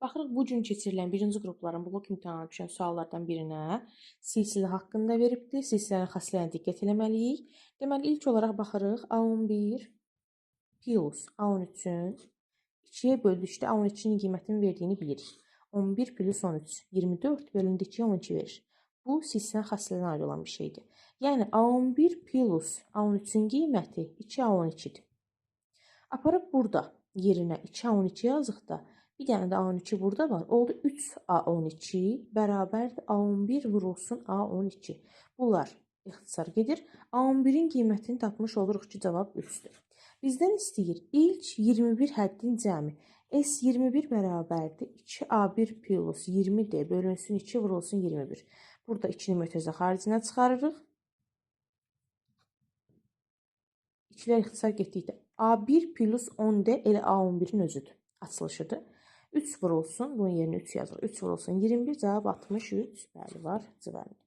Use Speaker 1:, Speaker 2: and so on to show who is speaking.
Speaker 1: Baxırıq bu gün keçirilən birinci qrupların blok imtahanına düşən suallardan birinə silsilə haqqında veribdir. Silsilənin xassələrinə diqqət etməliyik. Deməli, ilk olaraq baxırıq A11 plus A13-ün 2-yə böldükdə A13-ün qiymətinin verdiyini bilirik. 11 plus 13 24 bölündü 2-yə 12 verir. Bu silsilənin xassələrinə aid olan bir şeydir. Yəni A11 plus A13-ün qiyməti 2A12-dir. Aparıb burada yerinə 2A12 yazdıqda bir dənə də A12 burada var. Oldu 3A12 bərabərdir A11 vurulsun A12. Bunlar ixtisar gedir. A11-in qiymətini tapmış oluruq ki, cavab 3-dür. Bizdən istəyir ilk 21 həddin cəmi. S21 bərabərdir 2A1 plus 20D bölünsün 2 vurulsun 21. Burada 2-ni mötərizə xaricinə çıxarırıq. 2-lər ixtisar getdikdə A1 plus 10D elə A11-in özüdür. Açılışıdır. 3 vurulsun, bunun yerinə 3 yazılır. 3 vurulsun 21, cavab 63. Bəli, var cıvəndə.